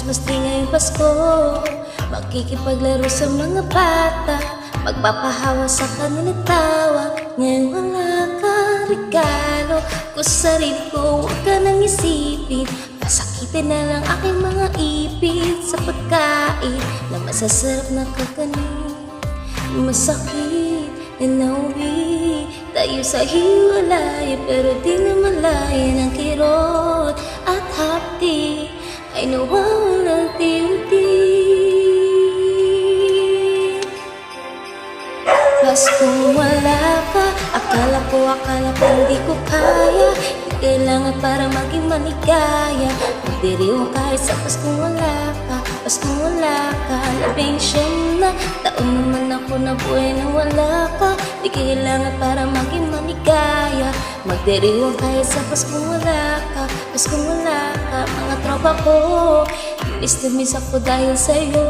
Christmas tree ngayong Pasko. Makikipaglaro sa mga bata, magpapahawa sa kanilang tawa. Ngayon wala ka regalo ko sa sarili ko, huwag ka nang isipin. Pasakitin na lang aking mga ipin sa pagkain na masasarap na kakanin. Masakit na nauwi tayo sa hiwalay, pero di na malaya ng kirot at hapdi ay nawawalang unti-unti. Paskong wala ka, akala ko hindi ko kaya. Di kailangan para maging maligaya. Magdiriwang kahit sa Paskong wala ka. Paskong wala ka, 19 na taon naman ako na buhay na wala ka. Di kailangan para maging maligaya. Magdiriwang kahit sa Paskong wala ka. Paskong wala ka, mga tropa ko, miss na miss ako dahil sa'yo.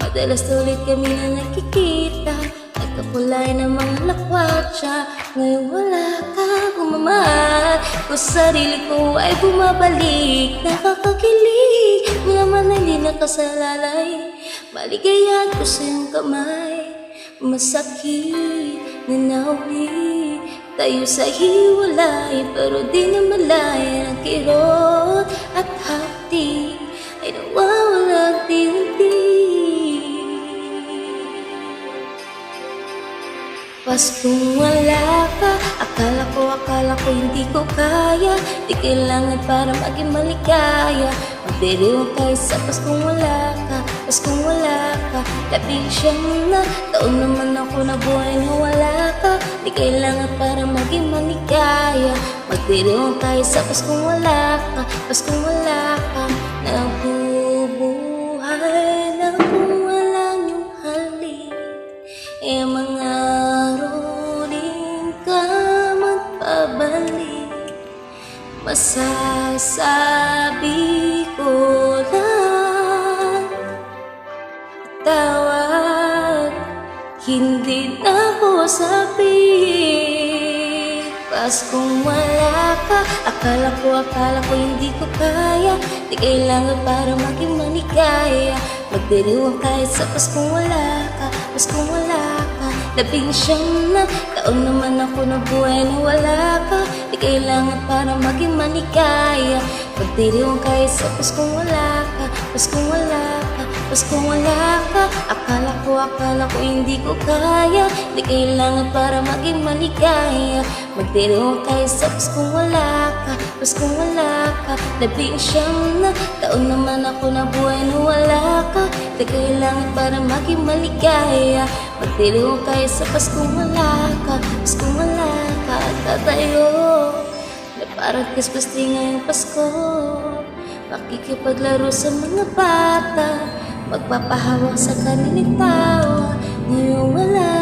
Madalas ulit kami na nakikita, nagkakulay ng mga lakwatsa. Ngayon wala ka, kumamahal ko sarili ko ay bumabalik. Nakakakilig, mga manali nakasalalay. Maligayahan ko sa iyong kamay. Masakit na nauwi tayo sa hiwalay, pero di na malaya ng kirot at hapdi ay nawawalang unti-unti. Paskong wala ka, akala ko hindi ko kaya. Di kailangan para maging maligaya. Magdiriwang tayo sa Paskong wala ka. Paskong wala ka, 19 na taon naman ako na buhay na wala ka. Di kailangan para maging maligaya. Magdiriwang tayo sa Paskong wala ka. Paskong wala ka, nabubuhay na kung walang iyong halik. E mga masasabi ko lang, tawag, hindi na ko sabi. Paskong wala ka, akala ko hindi ko kaya. Di kailangan para maging maligaya. Magdiriwang kahit sa Paskong wala ka. Paskong wala ka, 19 na taon naman ako na buhay na wala ka. Di kailangan para maging maligaya. Magdiriwang kahit sa Paskong wala ka. Paskong wala ka, Paskong wala ka, akala ko hindi ko kaya. Di kailangan para maging maligaya. Magdiriwang kahit sa Paskong wala ka. Paskong wala ka, 19 na taon naman ako na buhay na wala ka. Di kailangan para maging maligaya. Magdiriwang kahit sa Paskong wala ka. Paskong wala ka, tatayo na parang Christmas tree ngayong Pasko. Makikipaglaro sa mga bata, magpapahawak sa kanilang tawa. Ngayon wala